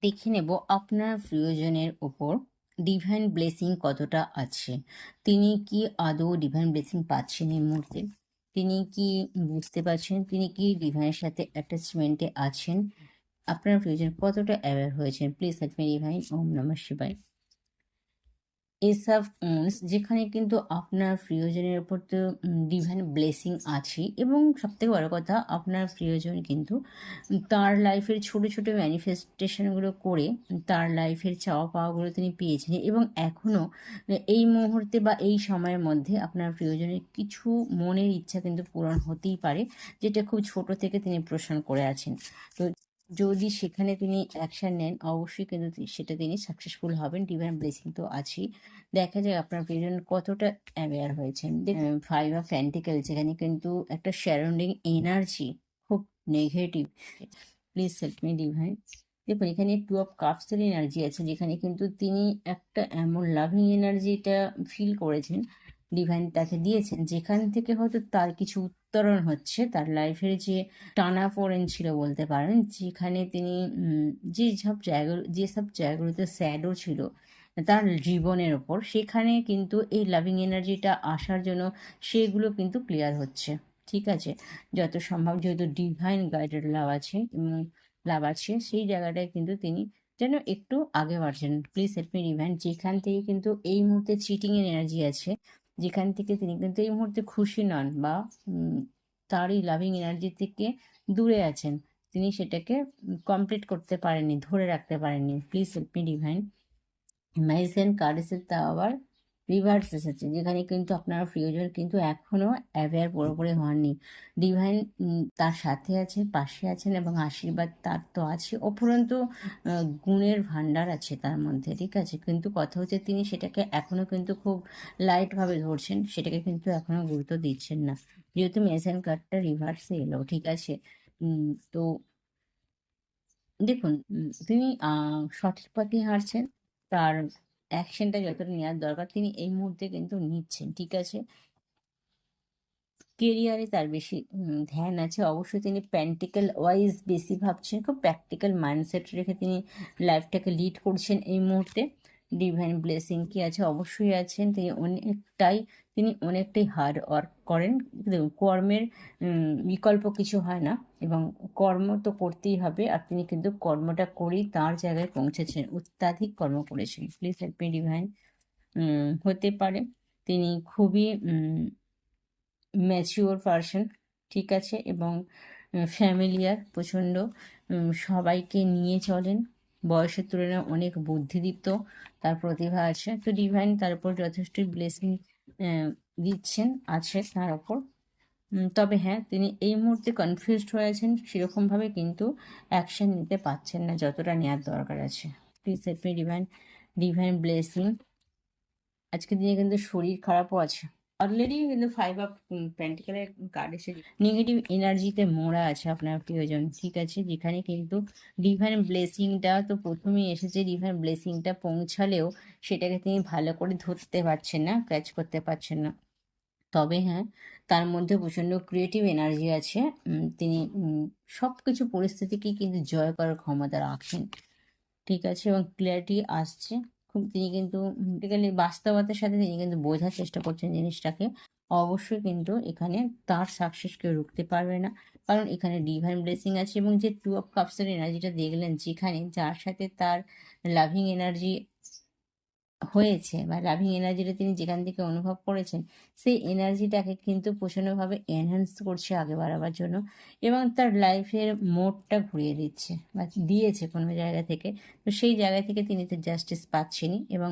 দেখে নেব আপনার প্রিয়জনের উপর ডিভাইন ব্লেসিং কতটা আছে। তিনি কি আদৌ ডিভাইন ব্লেসিং পাচ্ছেন এই মুহূর্তে? তিনি কি বুঝতে পারছেন? তিনি কি ডিভাইনের সাথে অ্যাটাচমেন্টে আছেন? আপনার প্রিয়জন কতটা অ্যাওয়্যার হয়েছেন? Please help me divine. ওম নমঃ শিবায়। এসব যেখানে কিন্তু আপনার প্রিয়জনের উপর তো ডিভাইন ব্লেসিং আছে, এবং সবথেকে বড় কথা আপনার প্রিয়জন কিন্তু তার লাইফের ছোট ছোট ম্যানিফেস্টেশনগুলো করে তার লাইফের চাওয়া পাওয়াগুলো তিনি পেয়েছেন, এবং এখনও এই মুহূর্তে বা এই সময়ের মধ্যে আপনার প্রিয়জনের কিছু মনের ইচ্ছা কিন্তু পূরণ হতেই পারে, যেটা খুব ছোট থেকে তিনি পোষণ করে আছেন। তো যদি সেখানে তিনি অ্যাকশন নেন, অবশ্যই কিন্তু সেটা তিনি সাকসেসফুল হবেন। ডিভাইন ব্লেসিং তো আছেই। দেখা যায় আপনার প্রিয়জন কতটা অ্যাওয়্যার হয়েছেন। ফাইভ অফ পেন্টিকেল, যেখানে কিন্তু একটা সারাউন্ডিং এনার্জি খুব negative. Please help me divine. দেখুন, এখানে টু অফ কাপসের এনার্জি আছে, যেখানে কিন্তু তিনি একটা এমন লাভিং এনার্জিটা ফিল করেছেন, ডিভাইন তাকে দিয়েছেন, যেখান থেকে হয়তো তার কিছু উত্তরণ হচ্ছে। তার লাইফের যে টানাপোড়েন ছিল বলতে পারেন, যেখানে তিনি যেসব জায়গাগুলোতে স্যাডও ছিল তার জীবনের ওপর, সেখানে কিন্তু এই লাভিং এনার্জিটা আসার জন্য সেগুলো কিন্তু ক্লিয়ার হচ্ছে। ঠিক আছে, যত সম্ভব, যেহেতু ডিভাইন গাইডেড লাভ আছে, সেই জায়গাটায় কিন্তু তিনি যেন একটু আগে বাড়ছেন। Please help me divine. যেখান থেকে কিন্তু এই মুহূর্তে চিটিংয়ের এনার্জি আছে, যেখান থেকে তিনি কিন্তু এই মুহূর্তে খুশি নন, বা তার এই লাভিং এনার্জি থেকে দূরে আছেন, তিনি সেটাকে কমপ্লিট করতে পারেননি, ধরে রাখতে পারেননি। Please help me divine. Magician card এসে তা আবার রিভার্স এসেছে, যেখানে কিন্তু আপনার প্রিয়জন কিন্তু এখনো অ্যাওয়্যার পুরোপুরি হননি। ডিভাইন তার সাথে আছেন, পাশে আছেন, এবং আশীর্বাদ তার তো আছে, উপরন্তু গুণের ভাণ্ডার আছে তার মধ্যে। ঠিক আছে, কিন্তু কথা হচ্ছে তিনি সেটাকে এখনো কিন্তু খুব লাইটভাবে ধরছেন, সেটাকে কিন্তু এখনো গুরুত্ব দিচ্ছেন না, যেহেতু ম্যাজিশিয়ান কার্ডটা রিভার্সে এলো। ঠিক আছে, তো দেখুন, তিনি সঠিক পথে হাঁটছেন। তার অ্যাকশনটা যতটা নেওয়ার দরকার তিনি এই মুহূর্তে কিন্তু নিচ্ছেন। ঠিক আছে, কেরিয়ারে তার বেশি ধ্যান আছে। অবশ্যই তিনি প্র্যাকটিক্যাল ওয়াইজ বেশি ভাবছেন, খুব প্র্যাকটিক্যাল মাইন্ডসেট রেখে তিনি লাইফটাকে লিড করছেন এই মুহূর্তে। ডিভাইন ব্লেসিং কি আছে? অবশ্যই আছেন। তিনি অনেকটাই হার্ড ওয়ার্ক করেন। দেখুন, কর্মের বিকল্প কিছু হয় না, এবং কর্ম তো করতেই হবে, আর তিনি কিন্তু কর্মটা করেই তার জায়গায় পৌঁছেছেন, অত্যাধিক কর্ম করেছেন। Please help me divine. হতে পারে তিনি খুবই ম্যাচিওর পারসন। ঠিক আছে, এবং ফ্যামিলিয়ার প্রচণ্ড, সবাইকে নিয়ে চলেন, বয়সের তুলনায় অনেক বুদ্ধিদীপ্ত, তার প্রতিভা আছে। তো ডিভাইন তার উপর যথেষ্টই ব্লেসিং দিচ্ছেন, আছে তার ওপর। তবে হ্যাঁ, তিনি এই মুহূর্তে কনফিউজড হয়ে আছেন, সেরকমভাবে কিন্তু অ্যাকশন নিতে পারছেন না যতটা নেওয়ার দরকার আছে। Please help me divine. Divine blessing. আজকের দিনে কিন্তু শরীর খারাপও আছে। অলরেডি কিন্তু ফাইভ অফ পেন্টিকেলের কার্ড এসে নেগেটিভ এনার্জিতে মোড়া আছে আপনার প্রিয়জন। ঠিক আছে, যেখানে কিন্তু ডিভাইন ব্লেসিংটা তো প্রথমেই এসেছে, ডিভাইন ব্লেসিংটা পৌঁছালেও সেটাকে তিনি ভালো করে ধরতে পারছেন না, ক্যাচ করতে পারছেন না। তবে হ্যাঁ, তার মধ্যে প্রচণ্ড ক্রিয়েটিভ এনার্জি আছে। তিনি সব কিছু পরিস্থিতিকেই কিন্তু জয় করার ক্ষমতা রাখেন। ঠিক আছে, এবং ক্লিয়ারিটি আসছে খুব। তিনি কিন্তু প্র্যাকটিক্যালি বাস্তবতার সাথে তিনি কিন্তু বোঝার চেষ্টা করছেন জিনিসটাকে। অবশ্যই কিন্তু এখানে তার সাকসেস কেউ রুখতে পারবে না, কারণ এখানে ডিভাইন ব্লেসিং আছে, এবং যে টু অফ কাপসের এনার্জিটা দেখলেন, যেখানে যার সাথে তার লাভিং এনার্জি হয়েছে, বা লাভিং এনার্জিটা তিনি যেখান থেকে অনুভব করেছেন, সেই এনার্জিটাকে কিন্তু প্রচণ্ডভাবে এনহ্যান্স করছে আগে বাড়াবার জন্য, এবং তার লাইফের মোড়টা ঘুরিয়ে দিচ্ছে, বা দিয়েছে কোনো জায়গা থেকে। তো সেই জায়গা থেকে তিনি তো জাস্টিস পাচ্ছেনই, এবং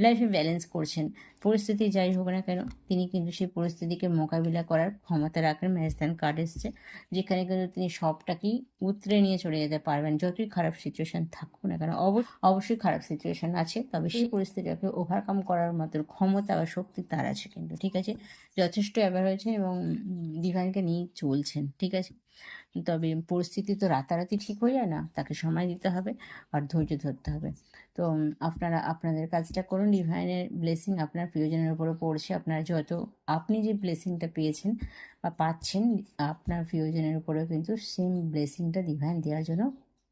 লাইফে ব্যালেন্স করছেন। পরিস্থিতি যাই হোক না কেন, তিনি কিন্তু সেই পরিস্থিতিকে মোকাবিলা করার ক্ষমতা রাখেন। ম্যাজিশিয়ান কার্ড এসছে, যেখানে কিন্তু তিনি সবটাকেই উতরে নিয়ে চলে যেতে পারবেন, যতই খারাপ সিচুয়েশন থাকুক না কেন। অবশ্যই খারাপ সিচুয়েশন আছে, তবে সেই পরিস্থিতিটাকে ওভারকাম করার মতো ক্ষমতা বা শক্তি তার আছে কিন্তু। ঠিক আছে, যথেষ্ট অ্যাওয়্যার হয়েছেন, এবং ডিভাইনকে নিয়ে চলছেন। ঠিক আছে, তবে পরিস্থিতি তো রাতারাতি ঠিক হয়ে যায় না, তাকে সময় দিতে হবে আর ধৈর্য ধরতে হবে। তো আপনারা আপনাদের কাজটা করুন। ডিভাইনের ব্লেসিং আপনার প্রিয়জনের উপরে পড়ছে। আপনি যে ব্লেসিংটা পেয়েছেন বা পাচ্ছেন, আপনার প্রিয়জনের উপরেও কিন্তু সেম ব্লেসিংটা ডিভাইন দেওয়ার জন্য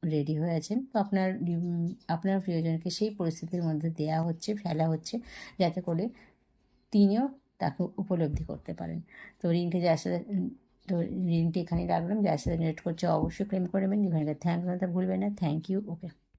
রেডি হয়ে আছেন, তো আপনার প্রিয়জনকে সেই পরিস্থিতির মধ্যে দেয়া হচ্ছে, ফেলা হচ্ছে, যাতে করে তিনিও তাকে উপলব্ধি করতে পারেন। তো রিংটি যার সাথে তো রিংটি এখানেই রাখলাম। যার সাথে রিলেট করছে অবশ্যই ক্লেম করে নেবেন। ডিভাইনকে থ্যাংক জানাতে ভুলবেন না। Thank you. ওকে।